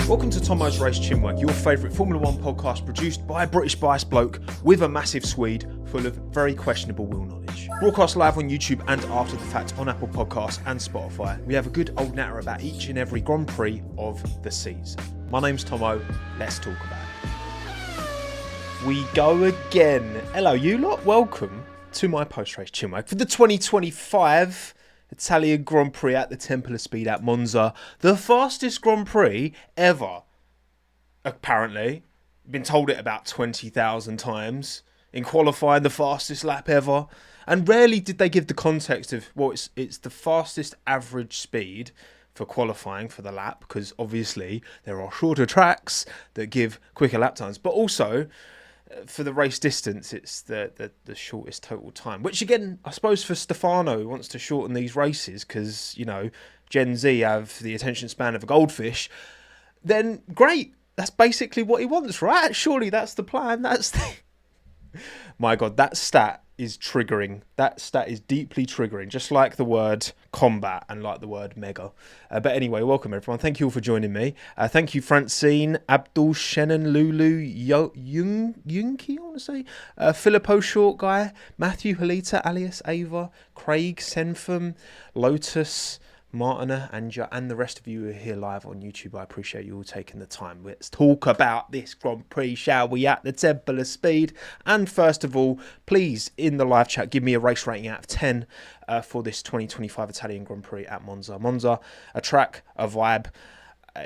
Welcome to TOMMO'S Race CHINWAG, your favourite Formula 1 podcast produced by a British biased bloke with a massive Swede full of very questionable wheel knowledge. Broadcast live on YouTube and after the fact on Apple Podcasts and Spotify. We have a good old natter about each and every Grand Prix of the season. My name's Tommo, let's talk about it. We go again. Hello you lot, welcome to my post-race CHINWAG for the 2025 Italian Grand Prix at the Temple of Speed at Monza. The fastest Grand Prix ever, apparently. Been told it about 20,000 times. In qualifying, the fastest lap ever. And rarely did they give the context of, well, it's the fastest average speed for qualifying for the lap, because obviously there are shorter tracks that give quicker lap times. But also, for the race distance, it's the shortest total time. Which again, I suppose for Stefano, who wants to shorten these races because, you know, Gen Z have the attention span of a goldfish, then great. That's basically what he wants, right? Surely that's the plan. My God, that stat is triggering. That stat is deeply triggering, just like the word combat and like the word mega. But anyway, welcome everyone. Thank you all for joining me. Thank you, Francine, Abdul, Shannon, Lulu, Yunki, I want to say, Filippo, Short Guy, Matthew, Halita, Alias, Ava, Craig, Senfam, Lotus, Martina, Anja, and the rest of you who are here live on YouTube. I appreciate you all taking the time. Let's talk about this Grand Prix, shall we, at the Temple of Speed. And first of all, please, in the live chat, give me a race rating out of 10 for this 2025 Italian Grand Prix at Monza. Monza, a track, a vibe,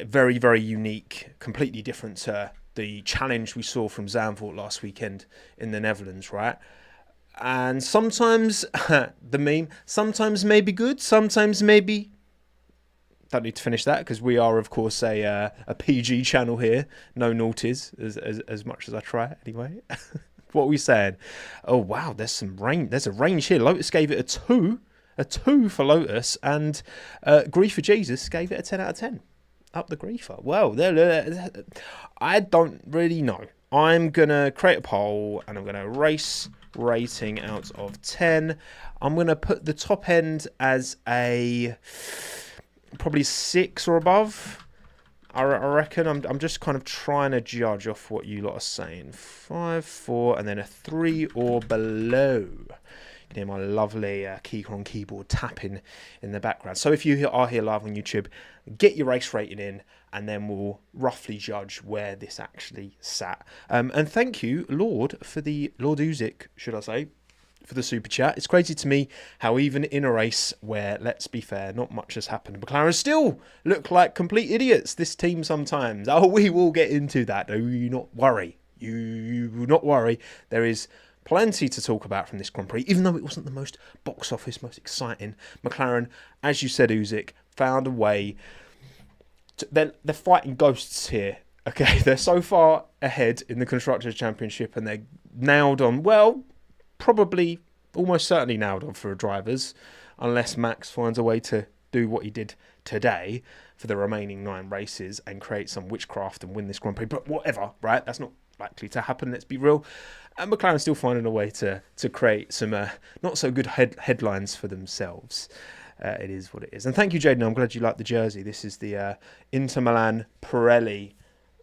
very, very unique, completely different to the challenge we saw from Zandvoort last weekend in the Netherlands, right? And sometimes, the meme, sometimes maybe good, sometimes maybe... Don't need to finish that because we are, of course, a PG channel here. No naughties, as much as I try anyway. What are we saying? Oh, wow, there's some rain. There's a range here. Lotus gave it a 2 for Lotus, and Grief for Jesus gave it a 10 out of 10. Up the griefer. Well, I don't really know. I'm going to create a poll, and I'm going to race rating out of 10. I'm going to put the top end as a... probably 6 or above. I reckon. I'm just kind of trying to judge off what you lot are saying. 5, 4, and then a 3 or below. You can hear my lovely keyboard tapping in the background. So if you are here live on YouTube, get your race rating in, and then we'll roughly judge where this actually sat. And thank you, Lord Uzik, should I say, for the super chat. It's crazy to me how even in a race where, let's be fair, not much has happened, McLaren still look like complete idiots, this team sometimes. Oh, we will get into that. Do you not worry. You not worry. There is plenty to talk about from this Grand Prix, even though it wasn't the most box office, most exciting. McLaren, as you said, Uzik, found a way. They're fighting ghosts here. Okay, they're so far ahead in the Constructors' Championship, and they're nailed on, well, probably almost certainly nailed on for drivers, unless Max finds a way to do what he did today for the remaining 9 races and create some witchcraft and win this Grand Prix. But whatever, right? That's not likely to happen, let's be real. And McLaren's still finding a way to create some not so good headlines for themselves. It is what it is. And thank you, Jaden. I'm glad you like the jersey. This is the Inter Milan Pirelli.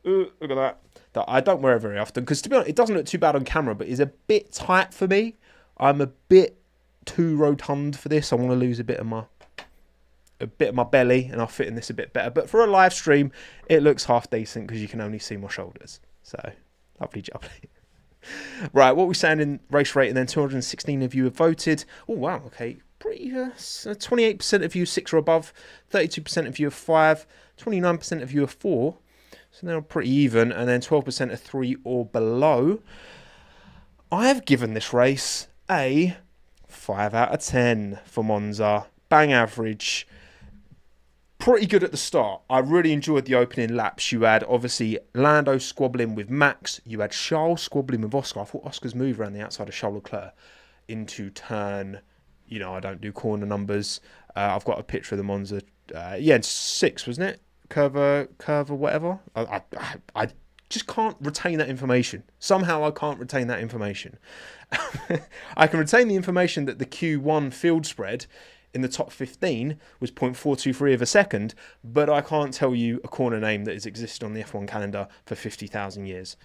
Ooh, look at that. That I don't wear it very often because, to be honest, it doesn't look too bad on camera, but it's a bit tight for me. I'm a bit too rotund for this. I want to lose a bit of my belly, and I'll fit in this a bit better. But for a live stream, it looks half decent because you can only see my shoulders. So lovely jubbly. Right, what we're saying in race rate, and then 216 of you have voted. Oh wow, okay, pretty. 28% of you 6 or above, 32% of you are 5, 29% of you are 4. So they're pretty even, and then 12% are 3 or below. I have given this race a 5 out of 10 for Monza. Bang average. Pretty good at the start. I really enjoyed the opening laps. You had, obviously, Lando squabbling with Max. You had Charles squabbling with Oscar. I thought Oscar's move around the outside of Charles Leclerc into turn... You know, I don't do corner numbers. I've got a picture of the Monza. 6, wasn't it? Curve or whatever. I just can't retain that information. Somehow I can't retain that information. I can retain the information that the Q1 field spread in the top 15 was 0.423 of a second, but I can't tell you a corner name that has existed on the F1 calendar for 50,000 years.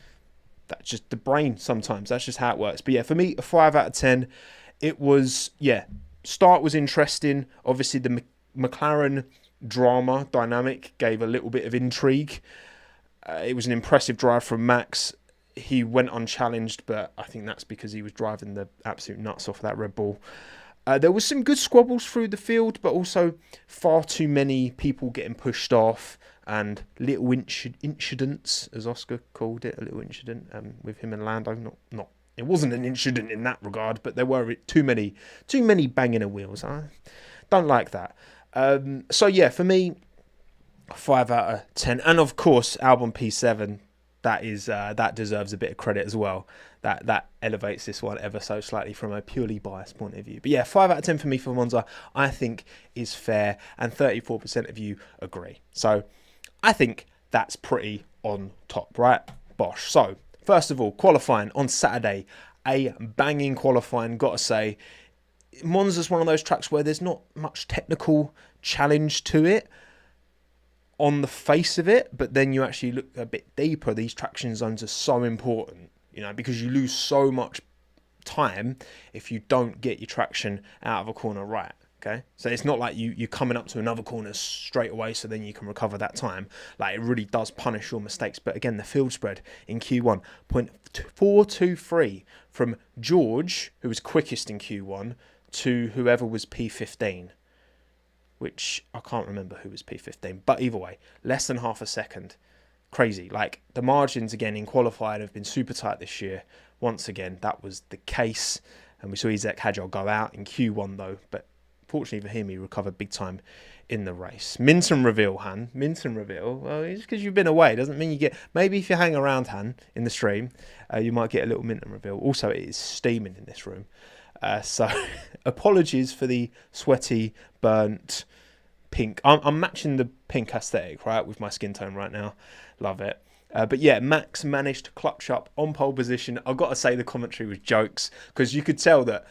That's just the brain sometimes. That's just how it works. But yeah, for me, a 5 out of 10. It was, start was interesting. Obviously, the McLaren drama dynamic gave a little bit of intrigue. It was an impressive drive from Max. He went unchallenged, but I think that's because he was driving the absolute nuts off of that Red Bull. There was some good squabbles through the field, but also far too many people getting pushed off and little incidents, as Oscar called it, a little incident with him and Lando. Not it wasn't an incident in that regard, but there were too many banging of wheels. I don't like that. So yeah, for me, 5 out of 10, and of course, Albon P7. That deserves a bit of credit as well. That elevates this one ever so slightly from a purely biased point of view. But yeah, 5 out of 10 for me for Monza, I think is fair, and 34% of you agree. So I think that's pretty on top, right? Bosh. So first of all, qualifying on Saturday, a banging qualifying, gotta say. Monza's one of those tracks where there's not much technical challenge to it on the face of it, but then you actually look a bit deeper. These traction zones are so important, because you lose so much time if you don't get your traction out of a corner right. Okay, so it's not like you're coming up to another corner straight away, so then you can recover that time. Like, it really does punish your mistakes. But again, the field spread in Q1, 0.423 from George, who was quickest in Q1, to whoever was P15. Which I can't remember who was P15, but either way, less than half a second. Crazy. Like, the margins again in qualifying have been super tight this year. Once again, that was the case, and we saw Isaac Hadjar go out in Q1 though, but fortunately for him, he recovered big time in the race. Minton reveal, Han. Minton reveal. Well, just because you've been away doesn't mean you get. Maybe if you hang around, Han, in the stream, you might get a little Minton reveal. Also, it is steaming in this room. So apologies for the sweaty, burnt pink. I'm matching the pink aesthetic, right, with my skin tone right now. Love it. But yeah, Max managed to clutch up on pole position. I've got to say the commentary was jokes, because you could tell that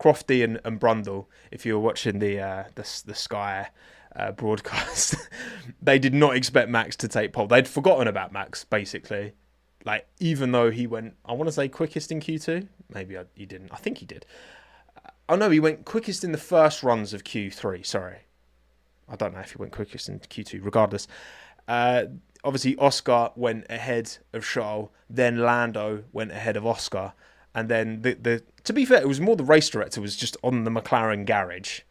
Crofty and Brundle, if you were watching the Sky broadcast, they did not expect Max to take pole. They'd forgotten about Max, basically. Like, even though he went, I want to say quickest in Q2. Maybe he didn't. I think he did. Oh no, he went quickest in the first runs of Q3. Sorry. I don't know if he went quickest in Q2. Regardless. Obviously, Oscar went ahead of Charles. Then Lando went ahead of Oscar. And then, to be fair, it was more the race director was just on the McLaren garage.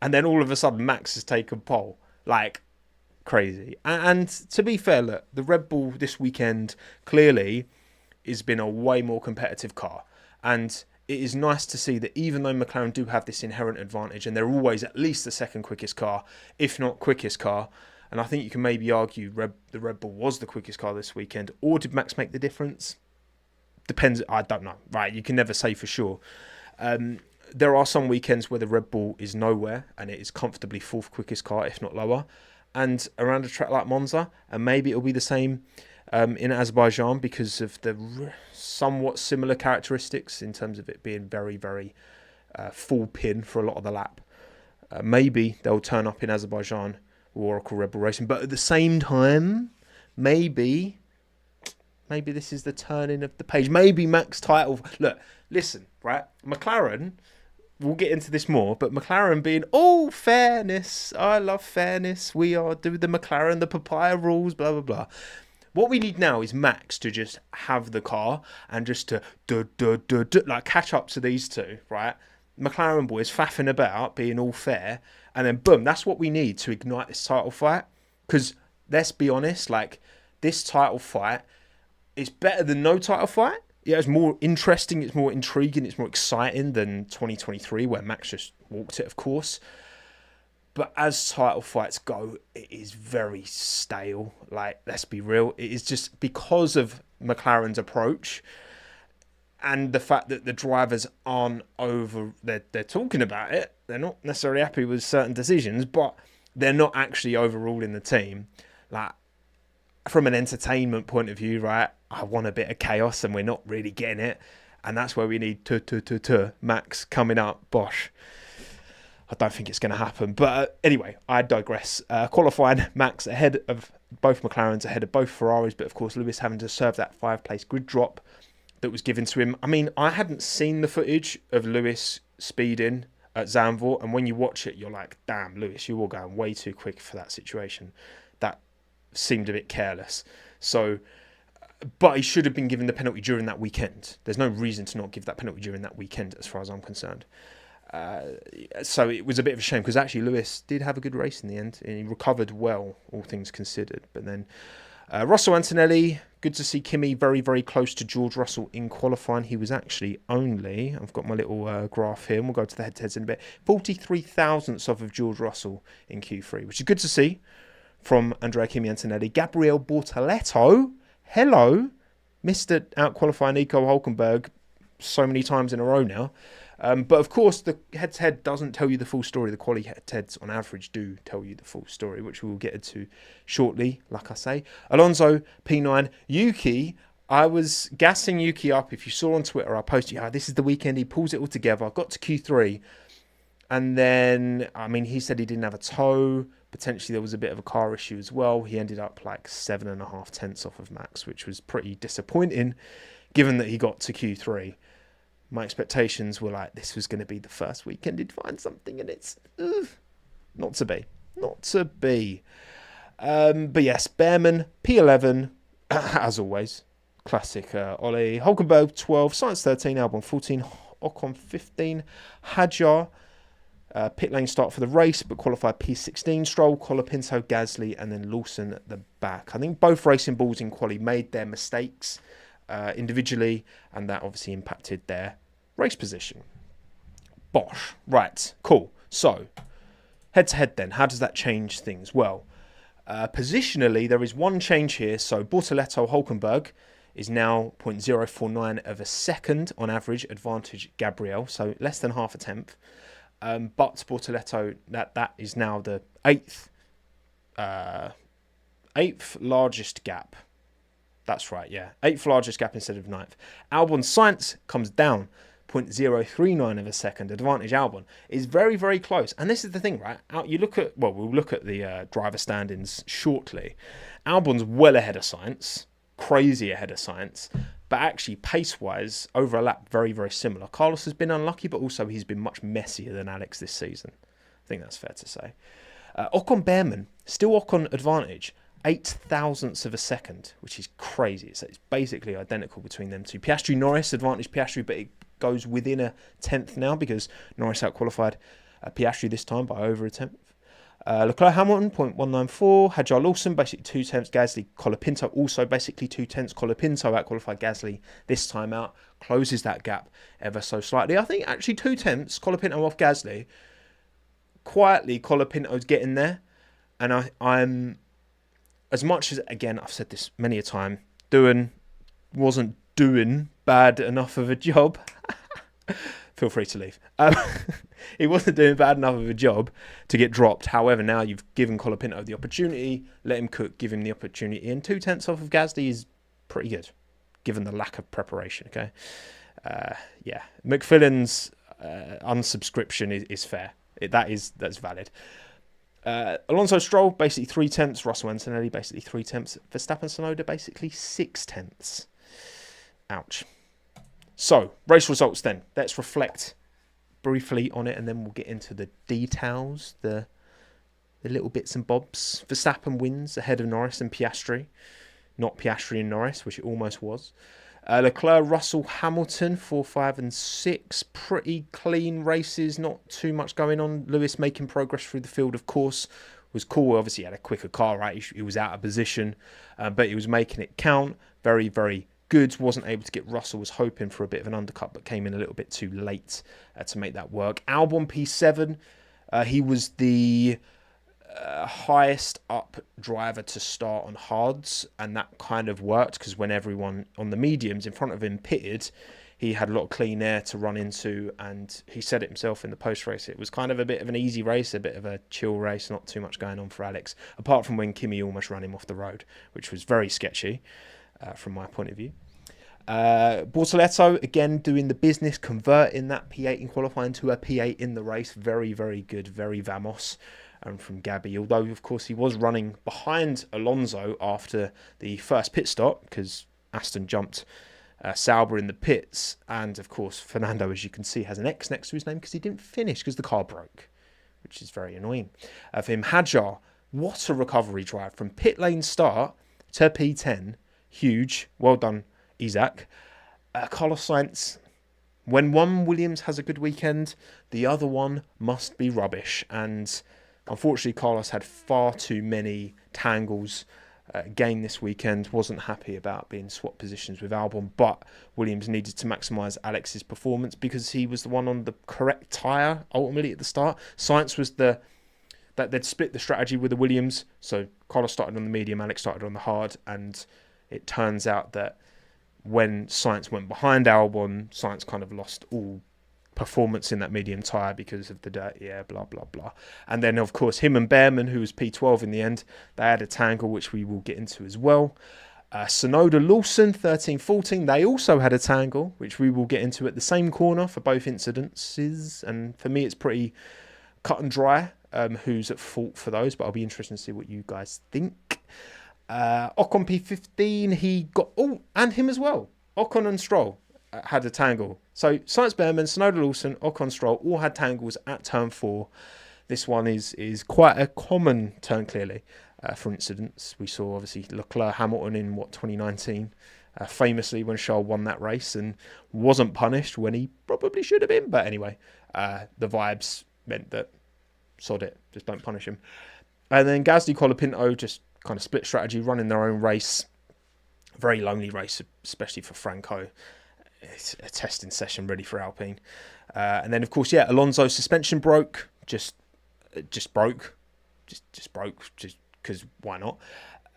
And then all of a sudden, Max has taken pole. Like, crazy. And to be fair, look, the Red Bull this weekend clearly has been a way more competitive car. And it is nice to see that even though McLaren do have this inherent advantage, and they're always at least the second quickest car, if not quickest car, and I think you can maybe argue the Red Bull was the quickest car this weekend, or did Max make the difference? Depends, I don't know, right? You can never say for sure. There are some weekends where the Red Bull is nowhere, and it is comfortably fourth quickest car, if not lower. And around a track like Monza, and maybe it'll be the same in Azerbaijan because of the somewhat similar characteristics in terms of it being very, very full pin for a lot of the lap. Maybe they'll turn up in Azerbaijan with Oracle Red Bull Racing, but at the same time, maybe this is the turning of the page. Maybe Max title. Look, listen, right? McLaren, we'll get into this more, but McLaren being, fairness. I love fairness. We are do the McLaren, the papaya rules, blah, blah, blah. What we need now is Max to just have the car and just to like catch up to these two, right? McLaren boys faffing about, being all fair, and then boom, that's what we need to ignite this title fight. Because let's be honest, like, this title fight is better than no title fight. Yeah, it's more interesting, it's more intriguing, it's more exciting than 2023, where Max just walked it, of course. But as title fights go, it is very stale. Like, let's be real. It is just because of McLaren's approach and the fact that the drivers aren't over... They're talking about it. They're not necessarily happy with certain decisions, but they're not actually overruling the team. Like, from an entertainment point of view, right, I want a bit of chaos and we're not really getting it. And that's where we need Max coming up. Bosh. I don't think it's going to happen. But anyway, I digress. Qualifying, Max ahead of both McLarens, ahead of both Ferraris, but of course Lewis having to serve that 5-place grid drop that was given to him. I mean, I hadn't seen the footage of Lewis speeding at Zandvoort, and when you watch it, you're like, damn, Lewis, you were going way too quick for that situation. That seemed a bit careless. So, but he should have been given the penalty during that weekend. There's no reason to not give that penalty during that weekend, as far as I'm concerned. So it was a bit of a shame, because actually Lewis did have a good race in the end, and he recovered well, all things considered. But then Russell Antonelli, good to see Kimi very, very close to George Russell in qualifying. He was actually only, I've got my little graph here, and we'll go to the head-to-heads in a bit, 43 thousandths of George Russell in Q3, which is good to see from Andrea Kimi Antonelli. Gabriele Bortoleto, hello, Mr. out-qualifying Nico Hulkenberg so many times in a row now. But of course, the head-to-head doesn't tell you the full story. The quali head-to-heads on average do tell you the full story, which we will get into shortly, like I say. Alonso, P9, Yuki. I was gassing Yuki up. If you saw on Twitter, I posted, this is the weekend. He pulls it all together. I got to Q3. And then, I mean, he said he didn't have a toe. Potentially there was a bit of a car issue as well. He ended up like 7.5 tenths off of Max, which was pretty disappointing, given that he got to Q3. My expectations were like, this was going to be the first weekend he'd find something, and it's not to be. Not to be. But yes, Behrman, P11, as always. Classic Ollie. Hulkenberg, 12. Sainz, 13. Albon, 14. Ocon, 15. Hadjar, pit lane start for the race, but qualified P16. Stroll, Colapinto, Gasly, and then Lawson at the back. I think both racing bulls in quali made their mistakes individually, and that obviously impacted their race position. Bosh. Right, cool. So, head-to-head then, how does that change things? Well, positionally, there is one change here. So, Bortoleto Hulkenberg is now 0.049 of a second on average, advantage Gabriel, so less than half a tenth. But Bortoleto, that is now the eighth largest gap. That's right, yeah. 8th largest gap instead of 9th. Albon Sainz comes down 0.039 of a second. Advantage Albon is very, very close. And this is the thing, right? We'll look at the driver standings shortly. Albon's well ahead of Sainz. Crazy ahead of Sainz. But actually, pace-wise, over a lap, very, very similar. Carlos has been unlucky, but also he's been much messier than Alex this season. I think that's fair to say. Ocon Behrman, still Ocon advantage. 8 thousandths of a second, which is crazy. So it's basically identical between them two. Piastri Norris, advantage Piastri, but it goes within a tenth now because Norris out-qualified Piastri this time by over a tenth. Leclerc Hamilton, 0.194. Hadjar Lawson, basically 2 tenths. Gasly Colapinto, also basically 2 tenths. Colapinto out-qualified Gasly this time out, closes that gap ever so slightly. I think actually 2 tenths, Colapinto off Gasly. Quietly, Colapinto's getting there. And I'm... As much as, again, I've said this many a time, wasn't doing bad enough of a job. Feel free to leave. He wasn't doing bad enough of a job to get dropped. However, now you've given Colapinto the opportunity, let him cook, give him the opportunity. And 2 tenths off of Gasly is pretty good, given the lack of preparation, okay? Yeah, McFillan's unsubscription is fair. That's valid. Alonso Stroll, basically 3 tenths. Russell Antonelli, basically 3 tenths. Verstappen Tsunoda, basically 6 tenths. Ouch. So, race results then. Let's reflect briefly on it, and then we'll get into the details, the little bits and bobs. Verstappen wins ahead of Norris and Piastri. Not Piastri and Norris, which it almost was. Leclerc, Russell, Hamilton, 4, 5 and 6. Pretty clean races, not too much going on. Lewis making progress through the field, of course, was cool. Obviously, he had a quicker car, right? He was out of position, but he was making it count. Very, very good. Wasn't able to get Russell, was hoping for a bit of an undercut, but came in a little bit too late to make that work. Albon, P7. He was the highest up driver to start on hards, and that kind of worked because when everyone on the mediums in front of him pitted, he had a lot of clean air to run into, and he said it himself in the post-race. It was kind of a bit of an easy race, a bit of a chill race, not too much going on for Alex, apart from when Kimi almost ran him off the road, which was very sketchy from my point of view. Bortoletto, again, doing the business, converting that P8 in qualifying to a P8 in the race. Very, very good, very vamos from Gabby. Although, of course, he was running behind Alonso after the first pit stop because Aston jumped Sauber in the pits. And, of course, Fernando, as you can see, has an X next to his name because he didn't finish because the car broke, which is very annoying. For him, Hadjar, what a recovery drive from pit lane start to P10. Huge. Well done, Isaac. Carlos Sainz, when one Williams has a good weekend, the other one must be rubbish. And unfortunately, Carlos had far too many tangles again this weekend. Wasn't happy about being swapped positions with Albon, but Williams needed to maximise Alex's performance because he was the one on the correct tyre ultimately at the start. Sainz was that they'd split the strategy with the Williams. So Carlos started on the medium, Alex started on the hard, and it turns out that when Sainz went behind Albon, Sainz kind of lost all performance in that medium tyre because of the dirty air, blah, blah, blah. And then, of course, him and Behrman, who was P12 in the end, they had a tangle, which we will get into as well. Sonoda Lawson, 13-14, they also had a tangle, which we will get into at the same corner for both incidences. And for me, it's pretty cut and dry who's at fault for those, but I'll be interested to see what you guys think. Ocon P15, he got... Oh, and him as well. Ocon and Stroll had a tangle. So Sainz Behrman, Sonoda Lawson, Ocon Stroll all had tangles at turn 4. This one is quite a common turn, clearly, for incidents. We saw, obviously, Leclerc Hamilton in, 2019, famously when Charles won that race and wasn't punished when he probably should have been. But anyway, the vibes meant that, sod it, just don't punish him. And then Gasly, Colapinto, just kind of split strategy, running their own race. Very lonely race, especially for Franco. It's a testing session ready for Alpine. And then, of course, Alonso's suspension broke. Just broke. Just broke. Just because why not?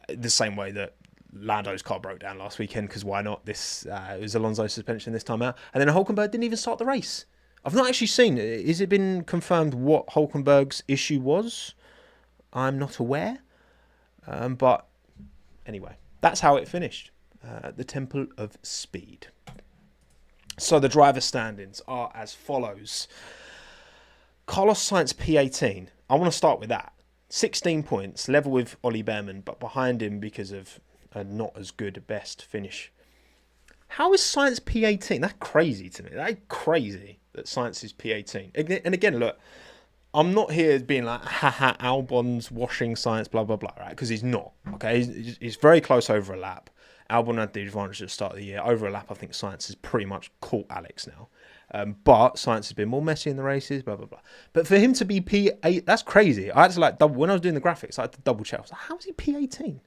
The same way that Lando's car broke down last weekend, because why not? This it was Alonso's suspension this time out. And then Hulkenberg didn't even start the race. I've not actually seen it. Has it been confirmed what Hulkenberg's issue was? I'm not aware. But anyway, that's how it finished at the Temple of Speed. So the driver standings are as follows. Carlos Sainz P18. I want to start with that. 16 points, level with Ollie Behrman, but behind him because of a not as good best finish. How is Sainz P18? That's crazy to me. That's crazy that Sainz is P18. And again, look, I'm not here being like, haha, Albon's washing Sainz, blah, blah, blah, right? Because he's not, okay? He's very close over a lap. Albon had the advantage at the start of the year. Over a lap, I think Sainz has pretty much caught Alex now. But Sainz has been more messy in the races, blah, blah, blah. But for him to be P8, that's crazy. I had to when I was doing the graphics, I had to double check. I was like, how is he P18?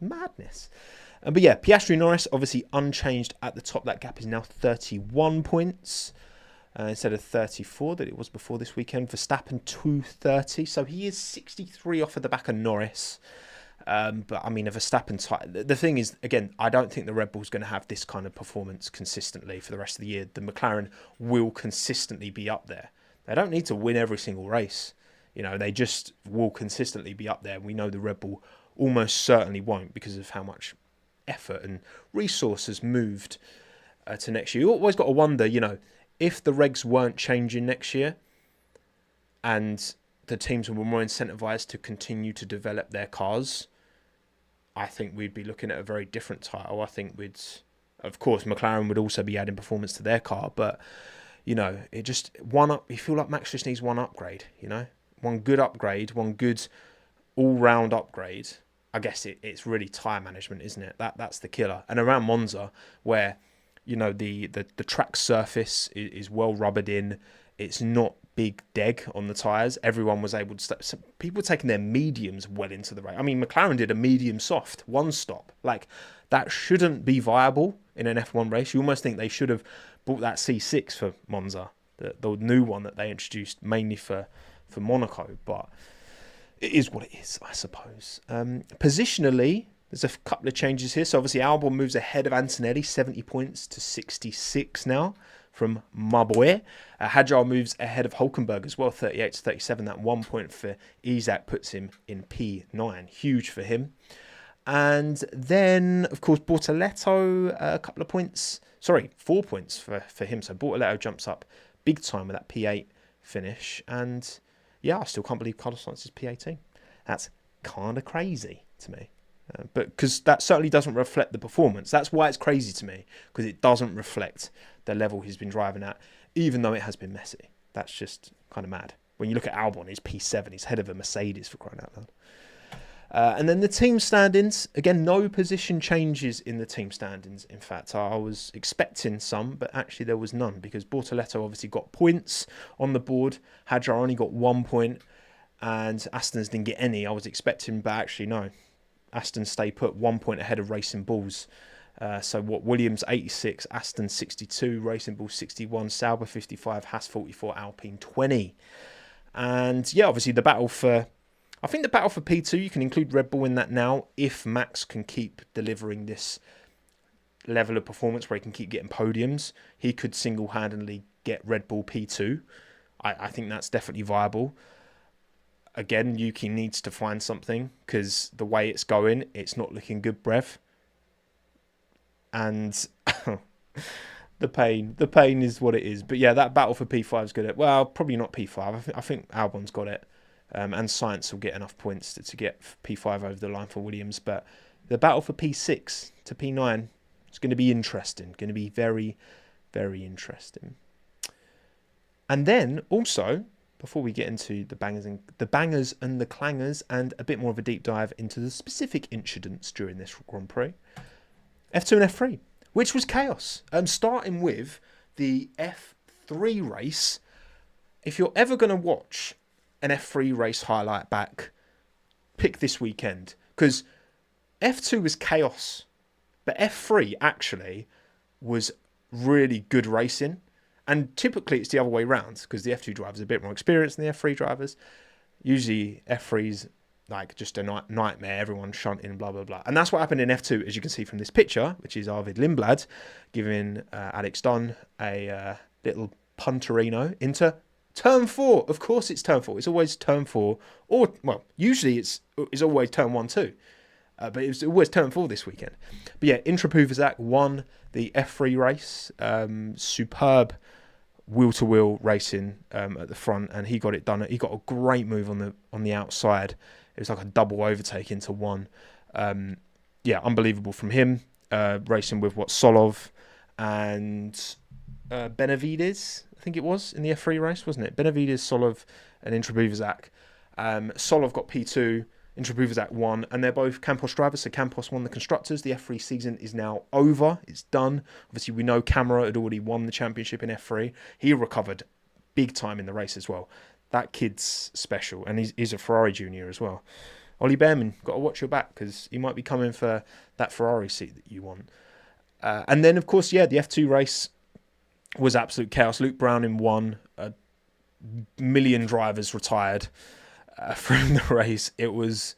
Madness. But yeah, Piastri Norris, obviously unchanged at the top. That gap is now 31 points. Instead of 34 that it was before this weekend. Verstappen 230, so he is 63 off of the back of Norris. But I mean, a Verstappen type. The thing is, again, I don't think the Red Bull's going to have this kind of performance consistently for the rest of the year. The McLaren will consistently be up there. They don't need to win every single race. You know, they just will consistently be up there. We know the Red Bull almost certainly won't because of how much effort and resources moved to next year. You always got to wonder, you know, if the regs weren't changing next year and the teams were more incentivized to continue to develop their cars, I think we'd be looking at a very different title. I think of course, McLaren would also be adding performance to their car, but, you know, it just, you feel like Max just needs one upgrade, you know? One good upgrade, one good all-round upgrade. I guess it's really tyre management, isn't it? That's the killer. And around Monza, where, you know, the track surface is well rubbered in. It's not big deg on the tyres. Everyone was able to... people were taking their mediums well into the race. I mean, McLaren did a medium soft, one stop. Like, that shouldn't be viable in an F1 race. You almost think they should have bought that C6 for Monza, the new one that they introduced mainly for Monaco. But it is what it is, I suppose. Positionally... there's a couple of changes here. So obviously Albon moves ahead of Antonelli, 70 points to 66 now from Maboy. Hadjar moves ahead of Hulkenberg as well, 38 to 37. That 1 point for Isaac puts him in P9. Huge for him. And then, of course, Bortoleto, a couple of points. Sorry, 4 points for him. So Bortoleto jumps up big time with that P8 finish. And yeah, I still can't believe Carlos Sainz is P18. That's kind of crazy to me. But because that certainly doesn't reflect the performance. That's why it's crazy to me, because it doesn't reflect the level he's been driving at, even though it has been messy. That's just kind of mad. When you look at Albon, he's P7. He's head of a Mercedes, for crying out loud. And then the team standings. Again, no position changes in the team standings. In fact, I was expecting some, but actually there was none, because Bortoleto obviously got points on the board. Hadjar only got 1 point, and Aston's didn't get any. I was expecting, but actually no. Aston stay put, 1 point ahead of Racing Bulls. So what? Williams 86, Aston 62, Racing Bulls 61, Sauber 55, Haas 44, Alpine 20. And yeah, obviously the battle for... I think the battle for P2, you can include Red Bull in that now, if Max can keep delivering this level of performance where he can keep getting podiums. He could single-handedly get Red Bull P2. I think that's definitely viable. Again, Yuki needs to find something, because the way it's going, it's not looking good, Brev. And the pain is what it is. But yeah, that battle for P5 is good. Well, probably not P5. I think Albon's got it. And Sainz will get enough points to get P5 over the line for Williams. But the battle for P6 to P9 is going to be interesting. Going to be very, very interesting. And then also, before we get into the bangers and the clangers, and a bit more of a deep dive into the specific incidents during this Grand Prix, F2 and F3, which was chaos. Starting with the F3 race. If you're ever going to watch an F3 race highlight back, pick this weekend, because F2 was chaos, but F3 actually was really good racing. And typically it's the other way around, because the F2 drivers are a bit more experienced than the F3 drivers. Usually F3's like just a nightmare, everyone shunting, blah, blah, blah. And that's what happened in F2, as you can see from this picture, which is Arvid Lindblad giving Alex Dunn a little punterino into turn 4. Of course it's turn 4. It's always turn 4. Or, well, usually it's always turn 1 too. But it was always turn 4 this weekend. But yeah, Intra Puvazak won the F3 race. Superb wheel-to-wheel racing at the front, and he got it done. He got a great move on the outside. It was like a double overtake into one. Yeah, unbelievable from him. Racing with Solov and Benavides, I think it was, in the F3 race, wasn't it? Benavides, Solov, and Intra Puvazak. Solov got P2. Intra Puvazak won, and they're both Campos drivers, so Campos won the Constructors. The F3 season is now over. It's done. Obviously, we know Camara had already won the championship in F3. He recovered big time in the race as well. That kid's special, and he's a Ferrari junior as well. Ollie Behrman, got to watch your back, because he might be coming for that Ferrari seat that you want. And then, of course, yeah, the F2 race was absolute chaos. Luke Browning won. A million drivers retired from the race. It was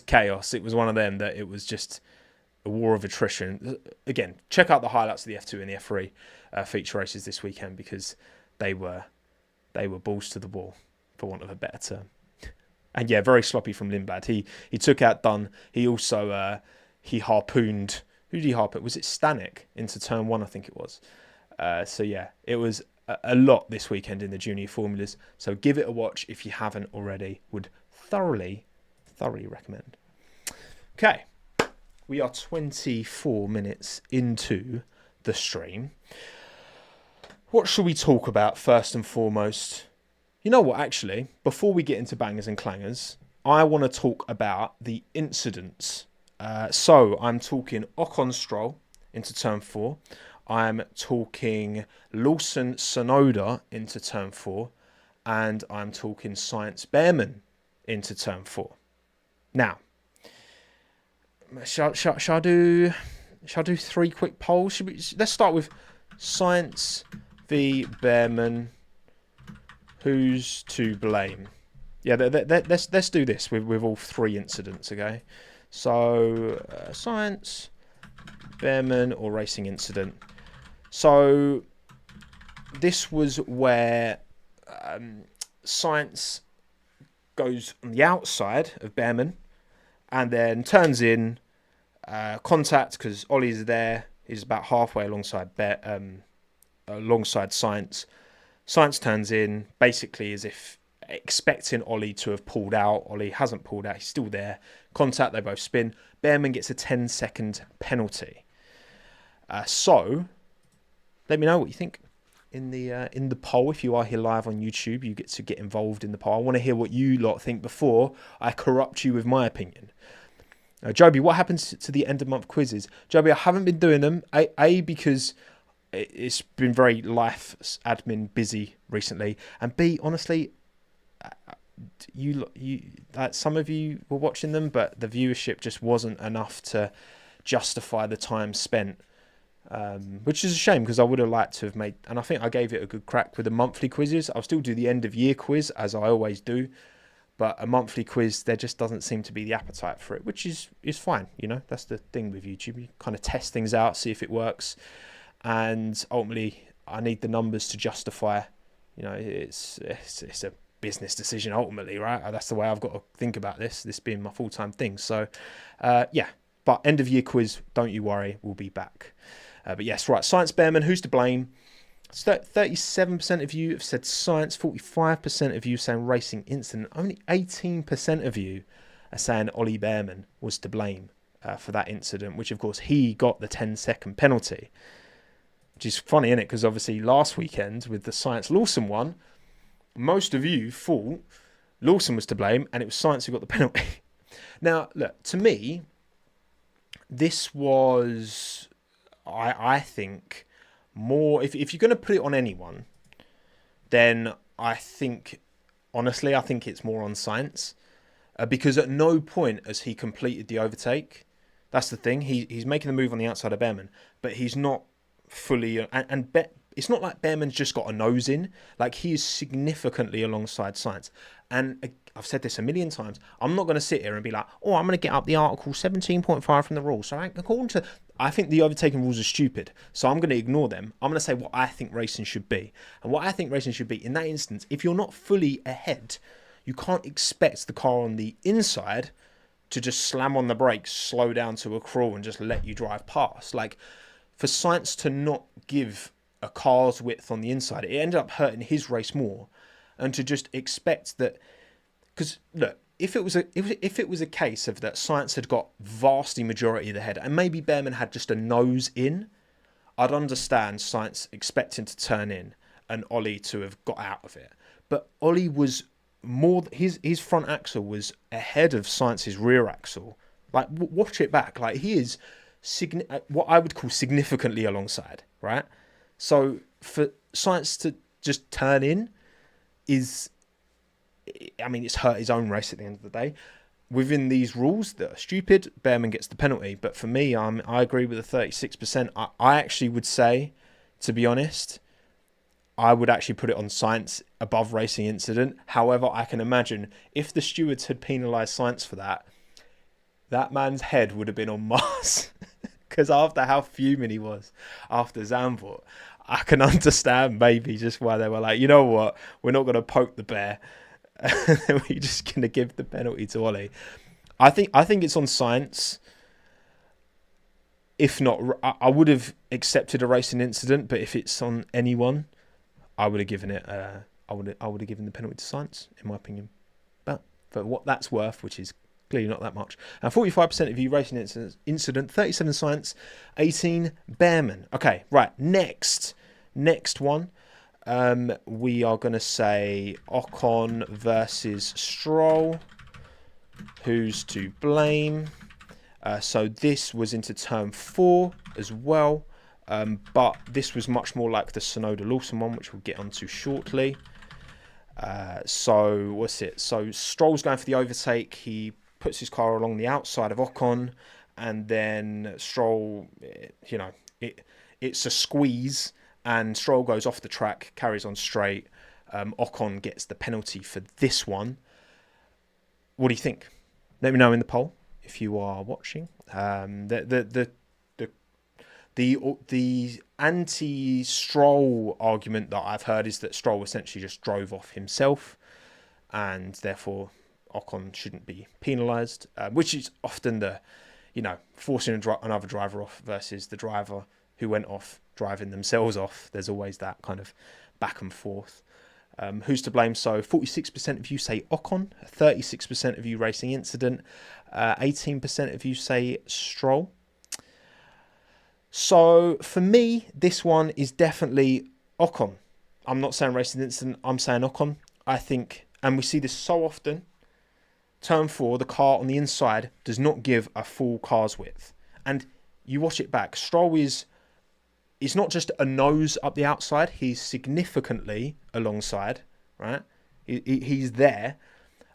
chaos. It was one of them that it was just a war of attrition. Again, check out the highlights of the F2 and the F3 feature races this weekend, because they were balls to the wall, for want of a better term. And yeah, very sloppy from Lindblad. He took out Dunn. He also he harpooned. Who did he harpoon? Was it Stanek into turn 1? I think it was. So yeah, it was a lot this weekend in the junior formulas. So give it a watch if you haven't already. Would thoroughly recommend. Okay, we are 24 minutes into the stream. What shall we talk about first and foremost? You know what, actually, before we get into bangers and clangers, I want to talk about the incidents. So I'm talking Ocon Stroll into turn 4. I'm talking Lawson Sonoda into turn 4. And I'm talking Sainz Behrman into turn 4. Now, shall I do 3 quick polls? Let's start with Sainz v Behrman. Who's to blame? Yeah, let's do this with all 3 incidents, okay? So, Sainz, Behrman, or racing incident. So, this was where Sainz goes on the outside of Behrman and then turns in, Contact, because Ollie's there, is about halfway alongside alongside Science. Science turns in basically as if expecting Ollie to have pulled out. Ollie hasn't pulled out. He's still there. Contact, they both spin. Behrman gets a 10-second penalty. So, let me know what you think in the poll. If you are here live on YouTube, you get to get involved in the poll. I want to hear what you lot think before I corrupt you with my opinion. Joby, what happens to the end of month quizzes? Joby, I haven't been doing them. Because it's been very life admin busy recently, and B, honestly, you some of you were watching them, but the viewership just wasn't enough to justify the time spent, which is a shame, because I would have liked to have made, and I think I gave it a good crack with the monthly quizzes. I'll still do the end of year quiz as I always do, but a monthly quiz, there just doesn't seem to be the appetite for it, which is fine. That's the thing with YouTube. You kind of test things out, see if it works. And ultimately, I need the numbers to justify. It's a business decision ultimately, right? That's the way I've got to think about this being my full-time thing. So, yeah. But end of year quiz, don't you worry, we'll be back. But yes, right. Science Behrman, who's to blame? 37% of you have said Science. 45% of you saying racing incident. Only 18% of you are saying Ollie Behrman was to blame for that incident, which of course he got the 10-second penalty. Which is funny, isn't it? Because obviously last weekend with the Science Lawson one, most of you thought Lawson was to blame and it was Science who got the penalty. Now, look, to me, this was, I think, more, if you're going to put it on anyone, then I think it's more on Science. Because at no point has he completed the overtake. That's the thing. He's making the move on the outside of Behrman, but he's not fully, it's not like Behrman's just got a nose in. Like, he is significantly alongside Science. And I've said this a million times. I'm not going to sit here and be like, I'm going to get up the article 17.5 from the rules. So I think the overtaking rules are stupid. So I'm going to ignore them. I'm going to say what I think racing should be. And what I think racing should be in that instance, if you're not fully ahead, you can't expect the car on the inside to just slam on the brakes, slow down to a crawl and just let you drive past. Like, for Science to not give a car's width on the inside, it ended up hurting his race more. And to just expect that, because look, if it was a case of that Science had got vastly majority of the head, and maybe Behrman had just a nose in, I'd understand Science expecting to turn in and Ollie to have got out of it. But Ollie was more, his front axle was ahead of Science's rear axle. Like, watch it back. Like, he is what I would call significantly alongside, right? So for Science to just turn in it's hurt his own race at the end of the day. Within these rules that are stupid, Behrman gets the penalty. But for me, I agree with the 36%. I actually would say, to be honest, I would actually put it on Science above racing incident. However, I can imagine if the stewards had penalised Science for that man's head would have been on Mars. Because after how fuming he was after Zandvoort, I can understand maybe just why they were like, you know what, we're not going to poke the bear. We're just going to give the penalty to Ollie. I think it's on Science. If not, I would have accepted a racing incident, but if it's on anyone, I would have given it. I would have given the penalty to Science, in my opinion. But for what that's worth, which is clearly not that much. And 45% of you racing incident, 37 Science, 18 Behrman. Okay, right. Next one. We are going to say Ocon versus Stroll. Who's to blame? So this was into turn 4 as well. But this was much more like the Sonoda Lawson one, which we'll get onto shortly. So what's it? So Stroll's going for the overtake. He puts his car along the outside of Ocon, and then Stroll, it's a squeeze, and Stroll goes off the track, carries on straight. Ocon gets the penalty for this one. What do you think? Let me know in the poll if you are watching. The anti-Stroll argument that I've heard is that Stroll essentially just drove off himself, and therefore Ocon shouldn't be penalised, which is often the forcing another driver off versus the driver who went off driving themselves off. There's always that kind of back and forth. Who's to blame? So 46% of you say Ocon, 36% of you racing incident, 18% of you say Stroll. So for me, this one is definitely Ocon. I'm not saying racing incident, I'm saying Ocon. I think, and we see this so often, turn 4, the car on the inside does not give a full car's width. And you watch it back, Stroll is not just a nose up the outside, he's significantly alongside, right? He's there.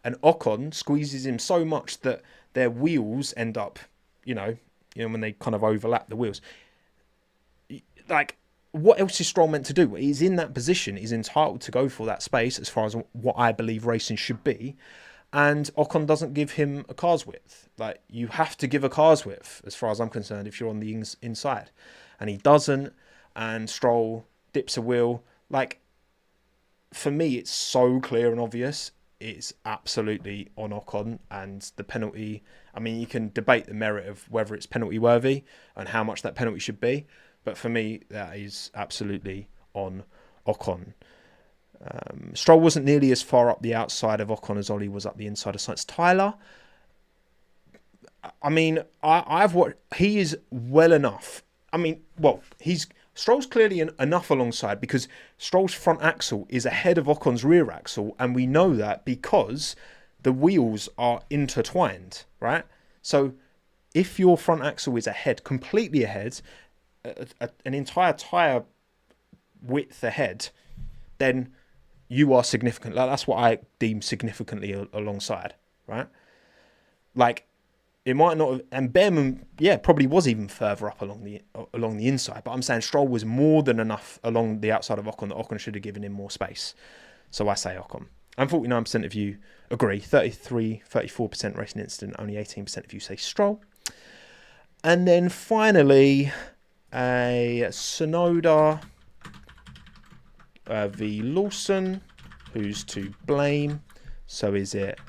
And Ocon squeezes him so much that their wheels end up, when they kind of overlap the wheels. Like, what else is Stroll meant to do? He's in that position. He's entitled to go for that space as far as what I believe racing should be. And Ocon doesn't give him a car's width. Like, you have to give a car's width, as far as I'm concerned, if you're on the inside. And he doesn't. And Stroll dips a wheel. Like, for me, it's so clear and obvious. It's absolutely on Ocon. And the penalty, I mean, you can debate the merit of whether it's penalty worthy and how much that penalty should be. But for me, that is absolutely on Ocon. Stroll wasn't nearly as far up the outside of Ocon as Ollie was up the inside of Sainz. Tyler, I mean, I've watched, he is well enough. I mean, Stroll's clearly enough alongside because Stroll's front axle is ahead of Ocon's rear axle, and we know that because the wheels are intertwined, right? So if your front axle is ahead, completely ahead, an entire tyre width ahead, then you are significant. That's what I deem significantly alongside, right? Like, it might not have, and Behrman, probably was even further up along the inside. But I'm saying Stroll was more than enough along the outside of Ocon that Ocon should have given him more space. So I say Ocon. And 49% of you agree. 34% racing incident. Only 18% of you say Stroll. And then finally, a Tsunoda v Lawson. Who's to blame? So is it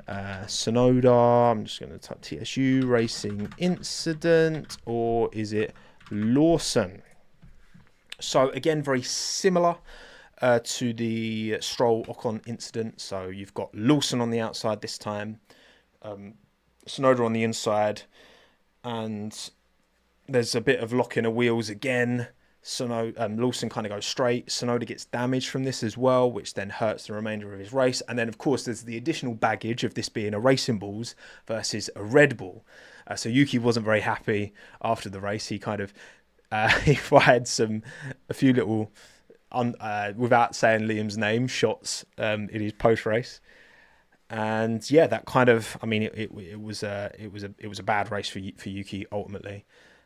Tsunoda? I'm just going to type TSU racing incident, or is it Lawson? So again, very similar to the Stroll Ocon incident. So you've got Lawson on the outside this time, Tsunoda on the inside, and there's a bit of locking of wheels again. Lawson kind of goes straight. Tsunoda gets damaged from this as well, which then hurts the remainder of his race. And then, of course, there's the additional baggage of this being a Racing Bulls versus a Red Bull. So Yuki wasn't very happy after the race. He kind of he fired a few little, without saying Liam's name, shots in his post race. And that kind of, I mean, it was a bad race for Yuki ultimately.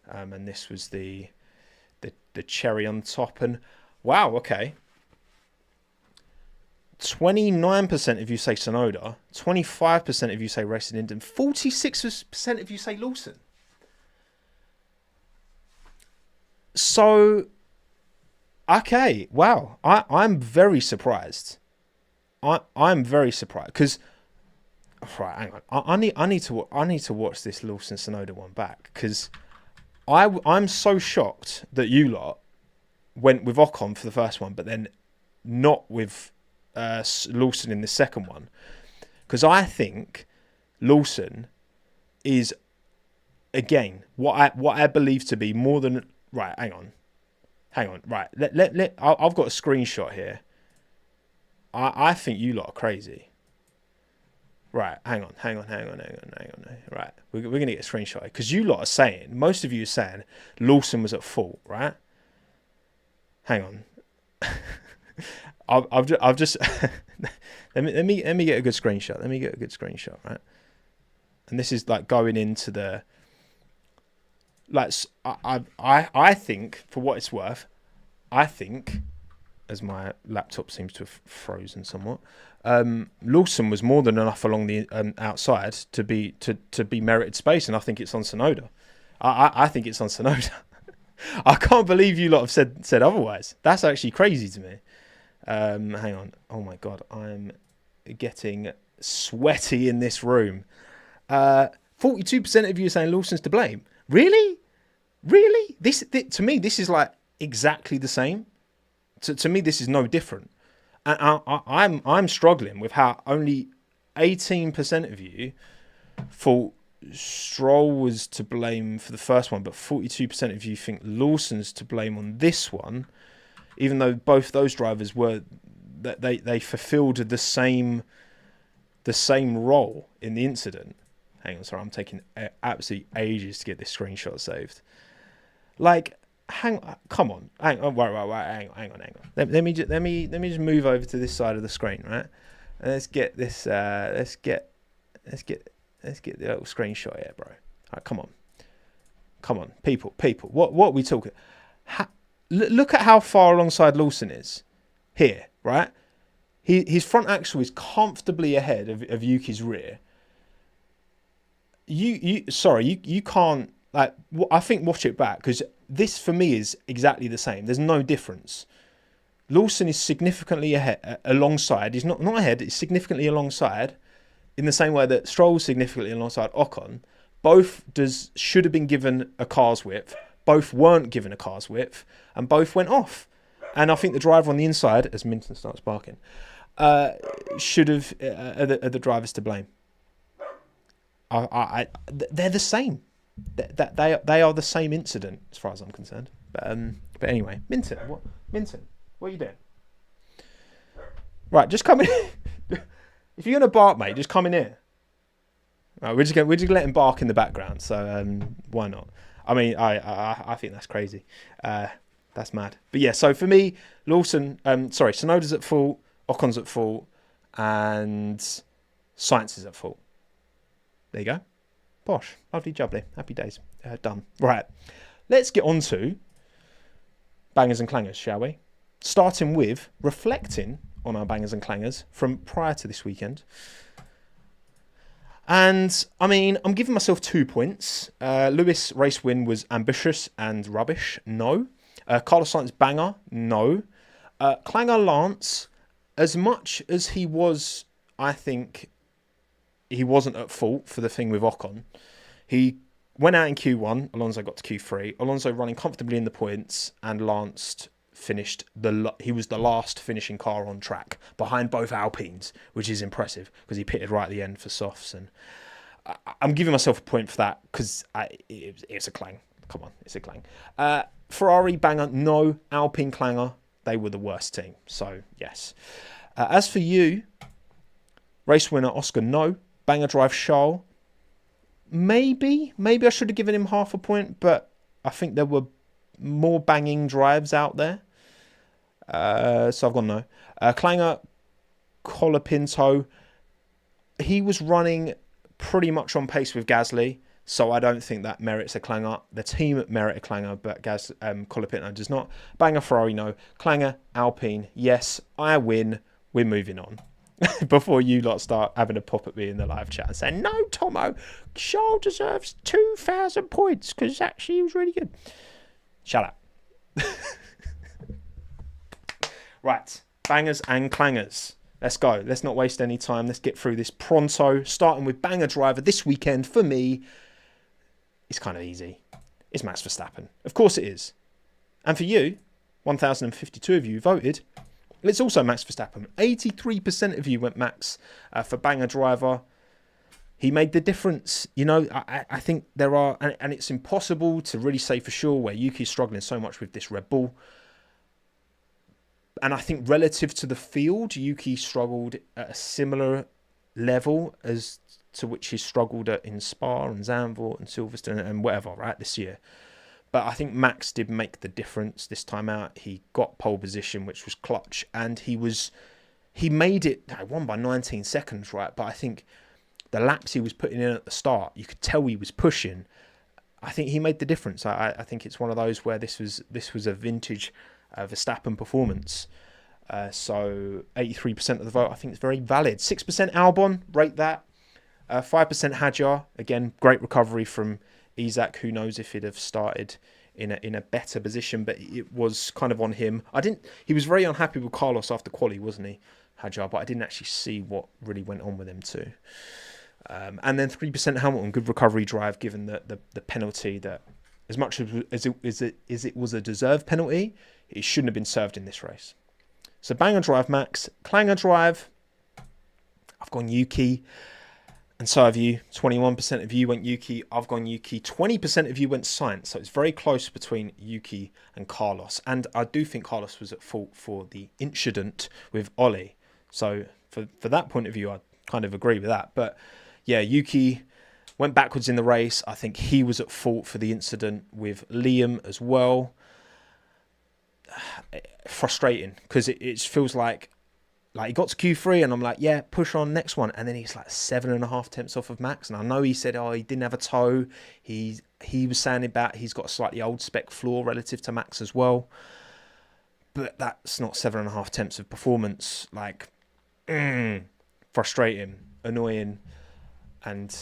And this was the cherry on top. And wow, okay, 29% of you say Tsunoda, 25% of you say Racing Incident, 46% of you say Lawson. So wow, I'm very surprised. I'm very surprised because, right, hang on, I need to watch this Lawson Tsunoda one back, because I'm so shocked that you lot went with Ocon for the first one, but then not with Lawson in the second one. Because I think Lawson is, again, what I believe to be more than... Right, hang on. Right, I've got a screenshot here. I think you lot are crazy. Right, hang on. Right, we're going to get a screenshot, because you lot are saying, most of you are saying Lawson was at fault, right? Hang on. I've just let me get a good screenshot. Right, and this is like going into the, like, I think, for what it's worth, I think, as my laptop seems to have frozen somewhat, Lawson was more than enough along the outside to be merited space, and I think it's on Tsunoda. I think it's on Tsunoda. I can't believe you lot have said otherwise. That's actually crazy to me. Hang on. Oh my god, I'm getting sweaty in this room. 42% of you are saying Lawson's to blame. Really? Really? To me, this is like exactly the same. To me, this is no different. And I'm struggling with how only 18% of you thought Stroll was to blame for the first one, but 42% of you think Lawson's to blame on this one, even though both those drivers were that they fulfilled the same role in the incident. Hang on, sorry, I'm taking absolute ages to get this screenshot saved. Like, come on, hang on, wait, hang on. Let me just move over to this side of the screen, right? And let's get this. Let's get the little screenshot here, bro. All right, come on, people. What are we talking? Look at how far alongside Lawson is here, right? His front axle is comfortably ahead of Yuki's rear. You can't, like, I think watch it back, because this for me is exactly the same. There's no difference. Lawson is significantly ahead, alongside. He's not ahead. He's significantly alongside, in the same way that Stroll's significantly alongside Ocon. Both should have been given a car's width. Both weren't given a car's width, and both went off. And I think the driver on the inside, as Minton starts barking, should have are the drivers to blame. They're the same. They are the same incident as far as I'm concerned. But anyway, Minton, what are you doing? Right, just come in. If you're gonna bark, mate, just come in here. Right, we're just gonna let him bark in the background. So why not? I mean, I think that's crazy. That's mad. But yeah, so for me, Tsunoda's at fault, Ocon's at fault, and Sainz is at fault. There you go. Bosh. Lovely jubbly. Happy days. Done. Right. Let's get on to bangers and clangers, shall we? Starting with reflecting on our bangers and clangers from prior to this weekend. And, I mean, I'm giving myself 2 points. Lewis' race win was ambitious and rubbish. No. Carlos Sainz banger. No. Clanger Lance, as much as he was, I think, he wasn't at fault for the thing with Ocon. He went out in Q1. Alonso got to Q3. Alonso running comfortably in the points, and Lance finished he was the last finishing car on track behind both Alpines, which is impressive because he pitted right at the end for softs. And I'm giving myself a point for that because it's a clang. Come on, it's a clang. Ferrari banger, no. Alpine clanger, they were the worst team. So yes. As for you, race winner Oscar, no. Banger drive Charles, maybe I should have given him half a point, but I think there were more banging drives out there. So I've gone no. Clanger Colapinto, he was running pretty much on pace with Gasly, so I don't think that merits a clanger. The team merit a clanger, but Colapinto does not. Banger Ferrari, no. Clanger Alpine, yes. I win. We're moving on. Before you lot start having a pop at me in the live chat and saying, no, Tommo, Charles deserves 2,000 points because actually he was really good. Shut up. Right, bangers and clangers. Let's go. Let's not waste any time. Let's get through this pronto. Starting with banger driver this weekend for me. It's kind of easy. It's Max Verstappen. Of course it is. And for you, 1,052 of you voted. It's also Max Verstappen. 83% of you went Max for banger driver. He made the difference. You know, I think there are, and it's impossible to really say for sure where Yuki's struggling so much with this Red Bull. And I think relative to the field, Yuki struggled at a similar level as to which he struggled at in Spa and Zandvoort and Silverstone and whatever, right, this year. But I think Max did make the difference this time out. He got pole position, which was clutch. And he made it, I won by 19 seconds, right? But I think the laps he was putting in at the start, you could tell he was pushing. I think he made the difference. I think it's one of those where this was a vintage Verstappen performance. So 83% of the vote, I think it's very valid. 6% Albon, rate that. 5% Hadjar, again, great recovery from Isaac. Who knows if he'd have started in a better position, but it was kind of on him. He was very unhappy with Carlos after quali, wasn't he, Hadjar? But I didn't actually see what really went on with him too. And then 3% Hamilton, good recovery drive given the penalty that, as much as it was a deserved penalty, it shouldn't have been served in this race. So banger drive, Max. Clanger drive, I've gone Yuki, and so have you. 21% of you went Yuki. I've gone Yuki. 20% of you went Sainz. So it's very close between Yuki and Carlos. And I do think Carlos was at fault for the incident with Ollie. So for that point of view, I kind of agree with that. But yeah, Yuki went backwards in the race. I think he was at fault for the incident with Liam as well. Frustrating, because it feels like he got to Q3 and I'm like, yeah, push on, next one. And then he's like 7.5 tenths off of Max. And I know he said, he didn't have a toe. He was saying about he's got a slightly old spec floor relative to Max as well. But that's not 7.5 tenths of performance. Like, frustrating, annoying. And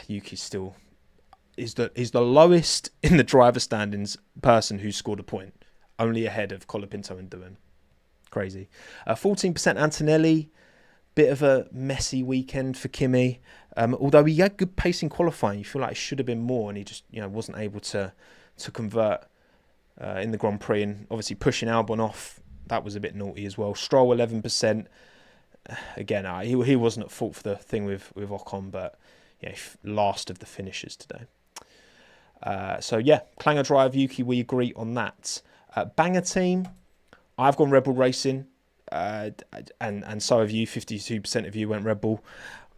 Yuki still is the lowest in the driver standings person who scored a point. Only ahead of Colapinto and Doohan. Crazy. 14% Antonelli. Bit of a messy weekend for Kimi. Although he had good pace in qualifying, you feel like it should have been more, and he just wasn't able to convert in the Grand Prix. And obviously pushing Albon off, that was a bit naughty as well. Stroll 11%. Again, he wasn't at fault for the thing with Ocon, but yeah, last of the finishers today. So yeah, Clanger drive, Yuki, we agree on that. Banger team, I've gone Red Bull Racing, and so have you. 52% of you went Red Bull.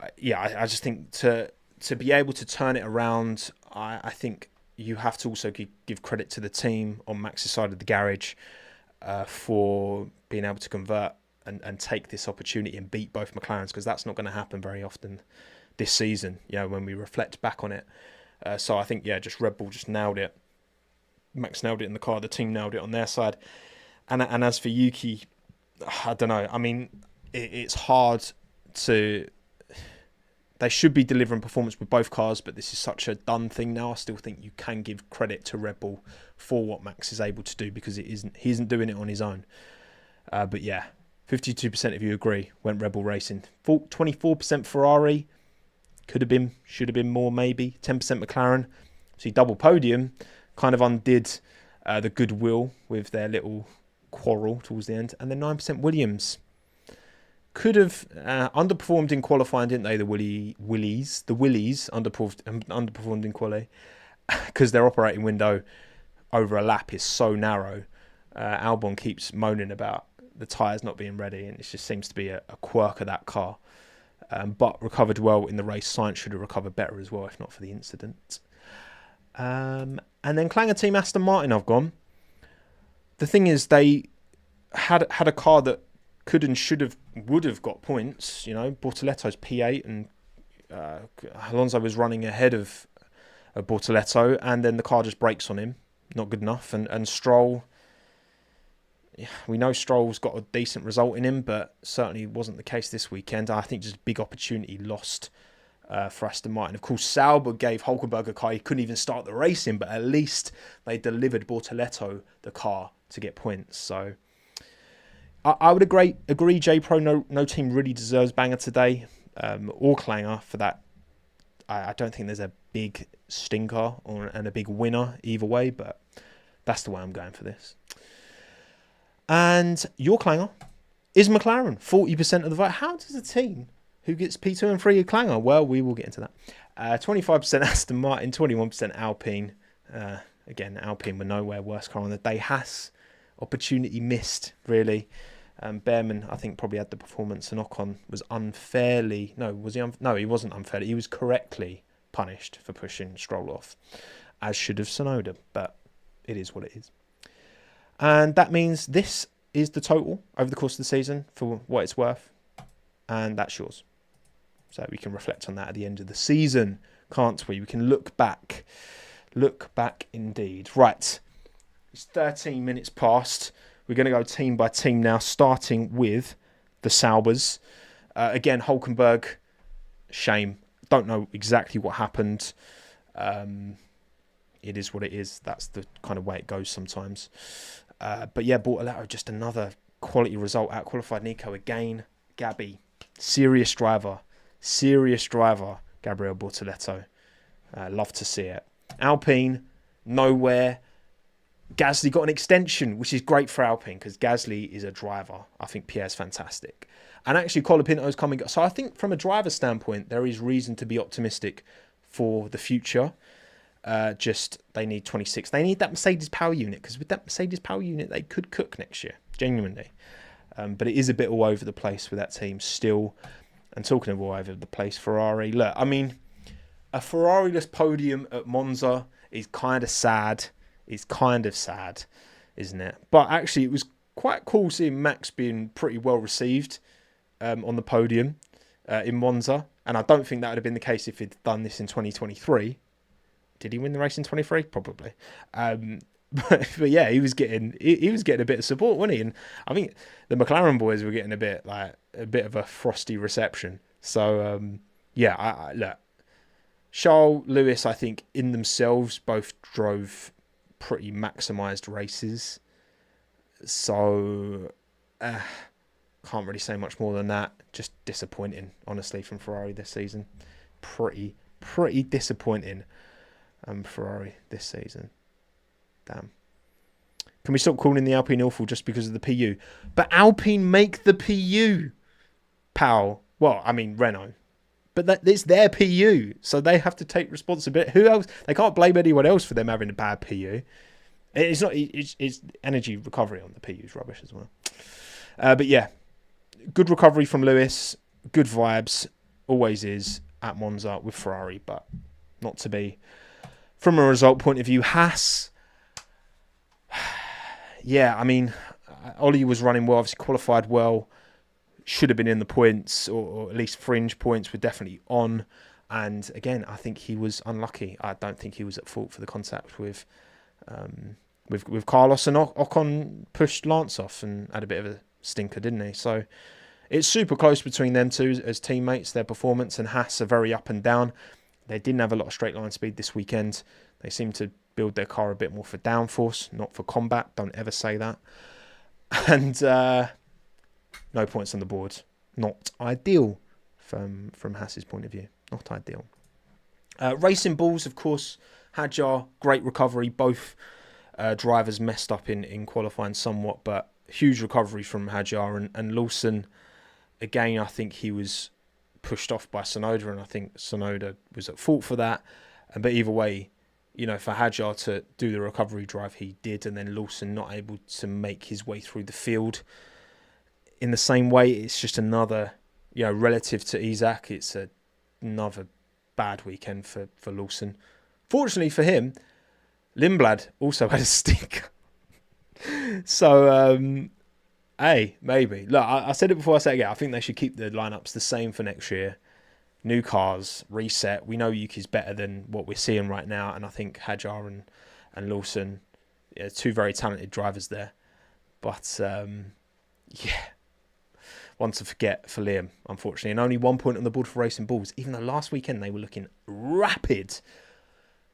I just think to be able to turn it around, I think you have to also give credit to the team on Max's side of the garage for being able to convert and take this opportunity and beat both McLarens, because that's not going to happen very often this season, when we reflect back on it. So I think, just Red Bull just nailed it. Max nailed it in the car. The team nailed it on their side. And as for Yuki, I don't know. I mean, it's hard to... They should be delivering performance with both cars, but this is such a done thing now. I still think you can give credit to Red Bull for what Max is able to do, because he isn't doing it on his own. But yeah, 52% of you agree, went Red Bull Racing. 24% Ferrari. Could have been, should have been more maybe. 10% McLaren. See, double podium kind of undid the goodwill with their little quarrel towards the end. And then 9% Williams. Could have underperformed in qualifying, didn't they? The Willies underperformed in quali because their operating window over a lap is so narrow. Albon keeps moaning about the tyres not being ready, and it just seems to be a quirk of that car. But recovered well in the race. Sainz should have recovered better as well, if not for the incident. And then Clanger Team Aston Martin, I've gone. The thing is, they had a car that could and would have got points. Bortoletto's P8, and Alonso was running ahead of Bortoletto, and then the car just brakes on him. Not good enough. And Stroll, we know Stroll's got a decent result in him, but certainly wasn't the case this weekend. I think just a big opportunity lost for Aston Martin. Of course, Sauber gave Hulkenberg a car he couldn't even start the race in, but at least they delivered Bortoletto the car to get points. So I would agree, J-Pro, no team really deserves banger today, or Clanger for that. I don't think there's a big stinker and a big winner either way, but that's the way I'm going for this. And your Clanger is McLaren, 40% of the vote. How does a team who gets P2 and 3 Clanger? Well, we will get into that. 25% Aston Martin, 21% Alpine. Again, Alpine were nowhere worse car on the day. Haas, opportunity missed, really. Behrman, I think, probably had the performance, and Ocon was unfairly... No, was he? No, he wasn't unfairly. He was correctly punished for pushing Stroll off, as should have Tsunoda, but it is what it is. And that means this is the total over the course of the season for what it's worth, and that's yours. So we can reflect on that at the end of the season, can't we? We can look back. Look back indeed. Right, it's 13 minutes past. We're going to go team by team now, starting with the Saubers. Again, Hulkenberg, shame. Don't know exactly what happened. It is what it is. That's the kind of way it goes sometimes. But yeah, Bortoletto, just another quality result. Out-qualified Nico again. Gabby, serious driver. Serious driver, Gabriel Bortoleto. Love to see it. Alpine, nowhere. Gasly got an extension, which is great for Alpine because Gasly is a driver. I think Pierre's fantastic. And actually, Colapinto's coming. So I think from a driver standpoint, there is reason to be optimistic for the future. Just they need 26. They need that Mercedes power unit because with that Mercedes power unit, they could cook next year, genuinely. But it is a bit all over the place with that team still. And talking of all over the place, Ferrari. Look, I mean, a Ferrari-less podium at Monza is kind of sad. It's kind of sad, isn't it? But actually, it was quite cool seeing Max being pretty well received on the podium in Monza. And I don't think that would have been the case if he'd done this in 2023. Did he win the race in 23? Probably. But yeah, he was getting a bit of support, wasn't he? And I think the McLaren boys were getting a bit of a frosty reception. So yeah, look, Charles, Lewis, I think in themselves both drove pretty maximised races. So can't really say much more than that. Just disappointing, honestly, from Ferrari this season. Pretty disappointing. Ferrari this season. Damn. Can we stop calling the Alpine awful just because of the PU? But Alpine make the PU, pal. Well, I mean, Renault. But it's their PU, so they have to take responsibility. Who else? They can't blame anyone else for them having a bad PU. It's not. It's energy recovery on the PU's rubbish as well. But yeah, good recovery from Lewis. Good vibes. Always is at Monza with Ferrari, but not to be. From a result point of view, Haas. Yeah, I mean, Ollie was running well, obviously qualified well, should have been in the points, or at least fringe points were definitely on. And again, I think he was unlucky. I don't think he was at fault for the contact with Carlos, and Ocon pushed Lance off and had a bit of a stinker, didn't he? So it's super close between them two as teammates, their performance, and Haas are very up and down. They didn't have a lot of straight line speed this weekend. They seem to build their car a bit more for downforce, not for combat. Don't ever say that. And no points on the board. Not ideal from Haas's point of view. Not ideal. Racing Bulls, of course, Hadjar, great recovery. Both drivers messed up in qualifying somewhat, but huge recovery from Hadjar. And Lawson, again, I think he was pushed off by Tsunoda, and I think Tsunoda was at fault for that. But either way, you know, for Hadjar to do the recovery drive he did, and then Lawson not able to make his way through the field in the same way, it's just another, you know, relative to Isaac, it's another bad weekend for Lawson. Fortunately for him, Lindblad also had a stink. So, hey, maybe. Look, I said it before, I say it again. I think they should keep the lineups the same for next year. New cars, reset. We know Yuki's better than what we're seeing right now, and I think Hadjar and Lawson, yeah, two very talented drivers there. But, yeah, one to forget for Liam, unfortunately. And only 1 point on the board for Racing Bulls. Even though last weekend they were looking rapid.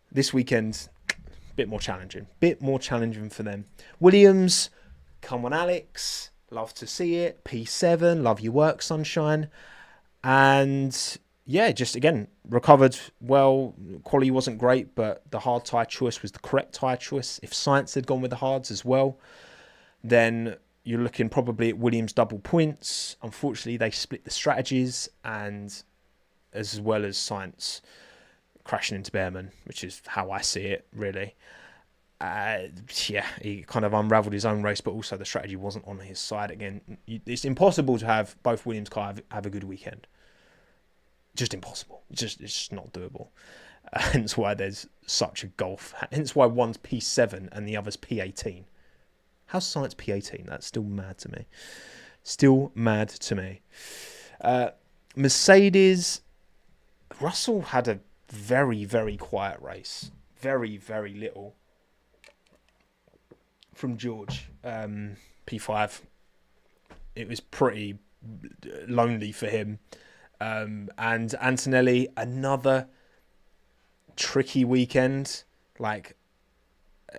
This weekend, a bit more challenging. Bit more challenging for them. Williams, come on, Alex. Love to see it. P7, love your work, sunshine. And yeah, just again, recovered well. Quality wasn't great, but the hard tyre choice was the correct tyre choice. If Science had gone with the hards as well, then you're looking probably at Williams double points. Unfortunately, they split the strategies, and as well as Science crashing into Behrman, which is how I see it, really. Yeah, he kind of unravelled his own race, but also the strategy wasn't on his side. Again, it's impossible to have both Williams cars have a good weekend. Just impossible. It's just not doable. Hence why there's such a gulf. Hence why one's P7 and the other's P18. How's Science P18? That's still mad to me. Still mad to me. Mercedes, Russell had a very, very quiet race. Very, very little from George. P5. It was pretty lonely for him. And Antonelli, another tricky weekend. Like,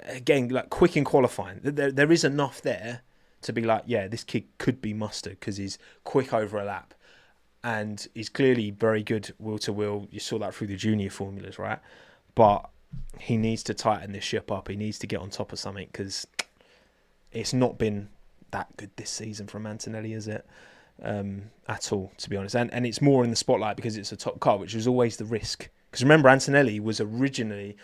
again, like quick in qualifying. There is enough there to be like, yeah, this kid could be mustard because he's quick over a lap. and he's clearly very good wheel to wheel. You saw that through the junior formulas, right? But he needs to tighten this ship up. He needs to get on top of something, because it's not been that good this season from Antonelli, is it? At all, to be honest. And it's more in the spotlight because it's a top car, which was always the risk. Because remember, Antonelli was originally...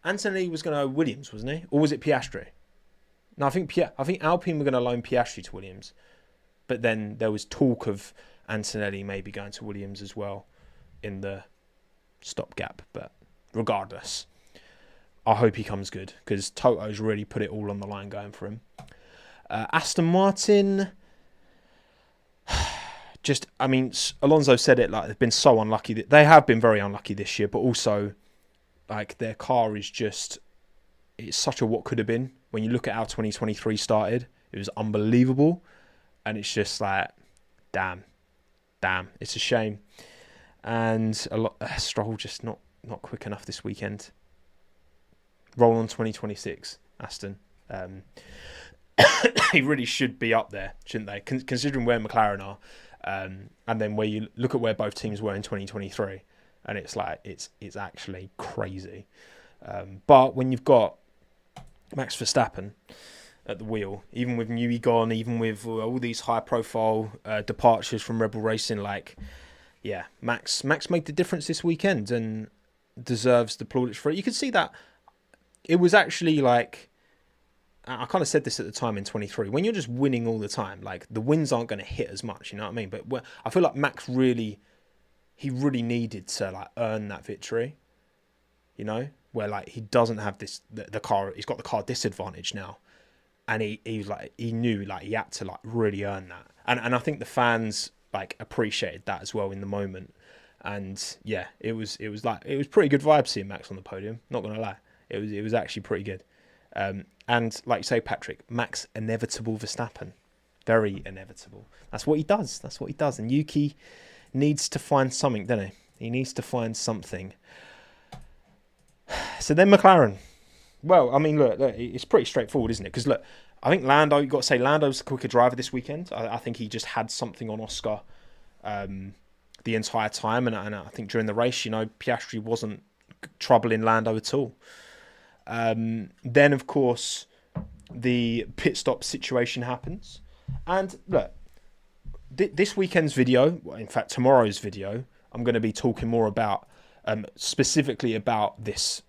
Antonelli was going to go Williams, wasn't he? Or was it Piastri? No, I think Alpine were going to loan Piastri to Williams. But then there was talk of Antonelli maybe going to Williams as well in the stopgap. But regardless, I hope he comes good, because Toto's really put it all on the line going for him. Aston Martin... Alonso said it, like, they've been so unlucky. They have been very unlucky this year, but also, like, their car is just... It's such a what could have been. When you look at how 2023 started, it was unbelievable. And it's just like, damn. It's a shame. And Stroll just not quick enough this weekend. Roll on 2026, Aston. He really should be up there, shouldn't they? Considering where McLaren are. And then where you look at where both teams were in 2023. And it's like, it's actually crazy. But when you've got Max Verstappen at the wheel, even with Newey gone, even with all these high-profile departures from Red Bull Racing, like, yeah, Max made the difference this weekend and deserves the plaudits for it. You can see that it was actually like, I kind of said this at the time in 23, when you're just winning all the time, like, the wins aren't going to hit as much, you know what I mean? But I feel like Max really needed to, like, earn that victory, you know, where, like, he doesn't have this, the car, he's got the car disadvantage now. And he was like, he knew, like, he had to, like, really earn that. And I think the fans, like, appreciated that as well in the moment. And yeah, it was pretty good vibes seeing Max on the podium, not going to lie. It was actually pretty good. And like you say, Patrick, Max inevitable Verstappen. Very inevitable. That's what he does. And Yuki needs to find something, doesn't he? He needs to find something. So then McLaren. Well, I mean, look, it's pretty straightforward, isn't it? Because look, I think Lando, you've got to say Lando's the quicker driver this weekend. I think he just had something on Oscar the entire time. And I think during the race, you know, Piastri wasn't troubling Lando at all. Then, of course, the pit stop situation happens. And look, this weekend's video, in fact, tomorrow's video, I'm going to be talking more about, specifically about this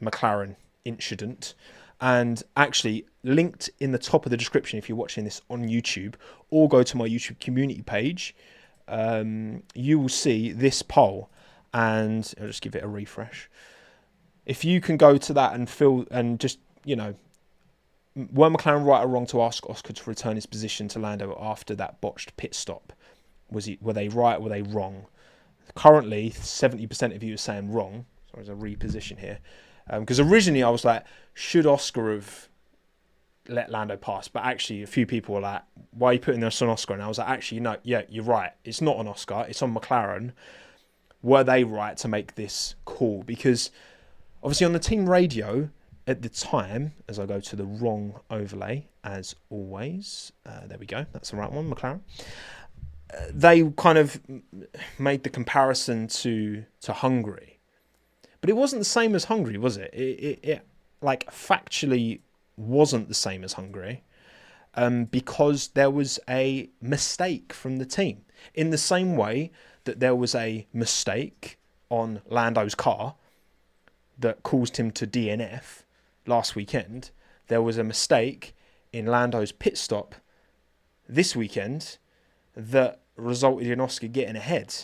McLaren incident. And actually, linked in the top of the description if you're watching this on YouTube, or go to my YouTube community page, you will see this poll. And I'll just give it a refresh. If you can go to that and fill, and just, you know, were McLaren right or wrong to ask Oscar to return his position to Lando after that botched pit stop? Were they right or were they wrong? Currently, 70% of you are saying wrong. So there's a reposition here. Because originally I was like, should Oscar have let Lando pass? But actually, a few people were like, why are you putting this on Oscar? And I was like, actually, no, yeah, you're right. It's not on Oscar. It's on McLaren. Were they right to make this call? Because obviously on the team radio at the time, as I go to the wrong overlay, as always, there we go, that's the right one, McLaren. They kind of made the comparison to Hungary. But it wasn't the same as Hungary, was it? It like, factually wasn't the same as Hungary, because there was a mistake from the team. In the same way that there was a mistake on Lando's car that caused him to DNF last weekend, there was a mistake in Lando's pit stop this weekend that resulted in Oscar getting ahead.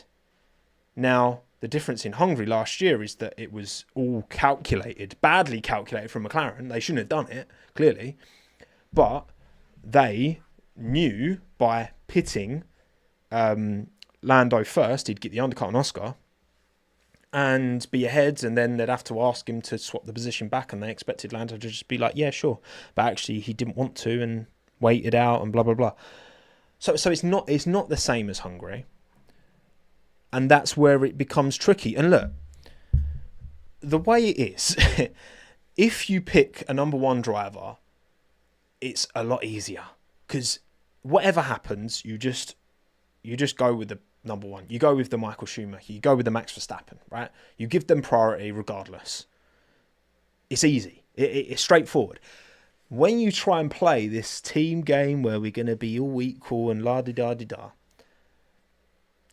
Now, the difference in Hungary last year is that it was all calculated, badly calculated from McLaren. They shouldn't have done it, clearly. But they knew by pitting Lando first, he'd get the undercut on Oscar and be ahead, and then they'd have to ask him to swap the position back, and they expected Lando to just be like, yeah, sure. But actually, he didn't want to and waited out and blah, blah, blah. So it's not the same as Hungary. And that's where it becomes tricky. And look, the way it is, if you pick a number one driver, it's a lot easier. Because whatever happens, you just go with number one. You go with the Michael Schumacher. You go with the Max Verstappen, right? You give them priority regardless. It's easy. It's straightforward. When you try and play this team game where we're going to be all equal and la-di-da-di-da,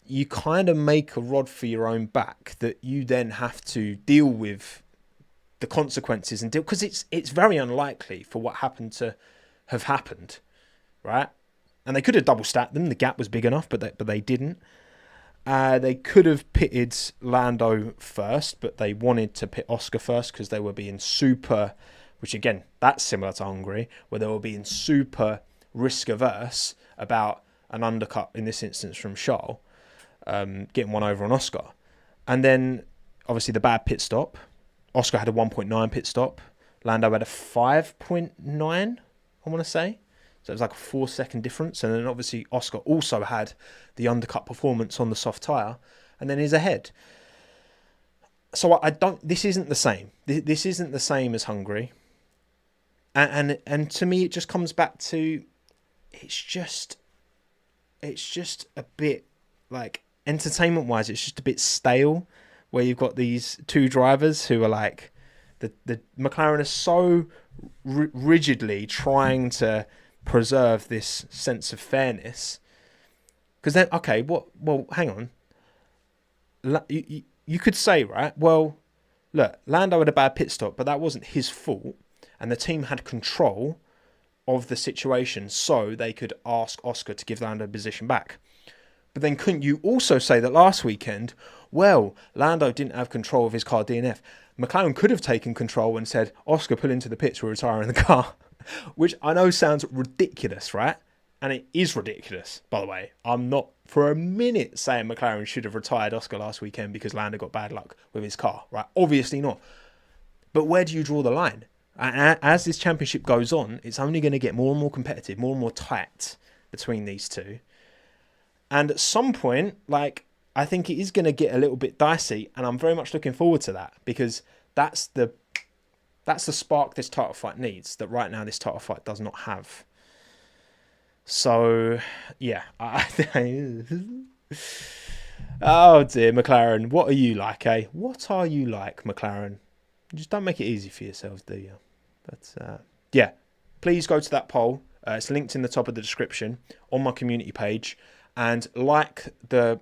you kind of make a rod for your own back that you then have to deal with the consequences and deal, because it's very unlikely for what happened to have happened, right? And they could have double stacked them. The gap was big enough, but they didn't. They could have pitted Lando first, but they wanted to pit Oscar first because they were being super, which again, that's similar to Hungary, where they were being super risk averse about an undercut, in this instance from Charles, getting one over on Oscar. And then obviously the bad pit stop. Oscar had a 1.9 pit stop. Lando had a 5.9, I want to say. So it was like a 4-second difference. And then obviously Oscar also had the undercut performance on the soft tyre. And then he's ahead. So this isn't the same. This isn't the same as Hungary. And to me, it just comes back to, it's just a bit, like, entertainment-wise, it's just a bit stale, where you've got these two drivers who are like, the McLaren is so rigidly trying to preserve this sense of fairness. Because then, okay, well, hang on. You could say, right, well, look, Lando had a bad pit stop, but that wasn't his fault. And the team had control of the situation, so they could ask Oscar to give Lando position back. But then couldn't you also say that last weekend, well, Lando didn't have control of his car DNF. McLaren could have taken control and said, Oscar, pull into the pits, we're retiring the car. Which I know sounds ridiculous, right? And it is ridiculous, by the way. I'm not for a minute saying McLaren should have retired Oscar last weekend because Lando got bad luck with his car, right? Obviously not. But where do you draw the line? As this championship goes on, it's only going to get more and more competitive, more and more tight between these two. And at some point, like, I think it is going to get a little bit dicey, and I'm very much looking forward to that, because that's the spark this title fight needs, that right now this title fight does not have. So, yeah. Oh dear, McLaren, what are you like, eh? What are you like, McLaren? Just don't make it easy for yourselves, do you? But, yeah, please go to that poll. It's linked in the top of the description on my community page. And like the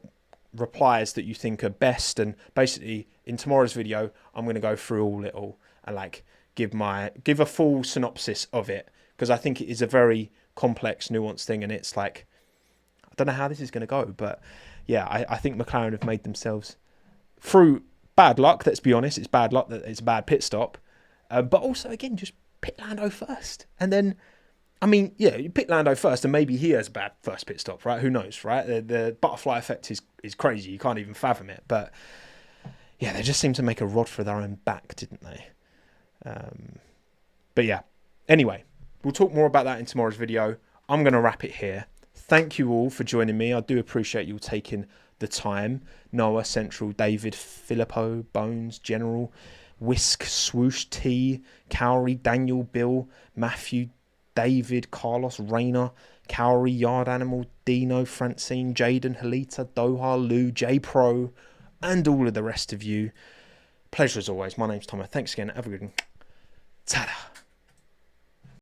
replies that you think are best. And basically, in tomorrow's video, I'm going to go through it all and like give a full synopsis of it. Because I think it is a very complex, nuanced thing. And it's like, I don't know how this is going to go. But, yeah, I think McLaren have made themselves, through bad luck, let's be honest, it's bad luck that it's a bad pit stop. But also, again, just pit Lando first. And then, I mean, yeah, you pit Lando first and maybe he has a bad first pit stop, right? Who knows, right? The butterfly effect is crazy. You can't even fathom it. But, yeah, they just seem to make a rod for their own back, didn't they? But, yeah. Anyway, we'll talk more about that in tomorrow's video. I'm going to wrap it here. Thank you all for joining me. I do appreciate you taking the time. Noah, Central, David, Filippo, Bones, General, Whisk, Swoosh, T, Cowrie, Daniel, Bill, Matthew, David, Carlos, Rayner, Cowrie, Yard Animal, Dino, Francine, Jaden, Halita, Doha, Lou, J Pro, and all of the rest of you. Pleasure as always. My name's Tomo. Thanks again. Have a good one. Ta-da.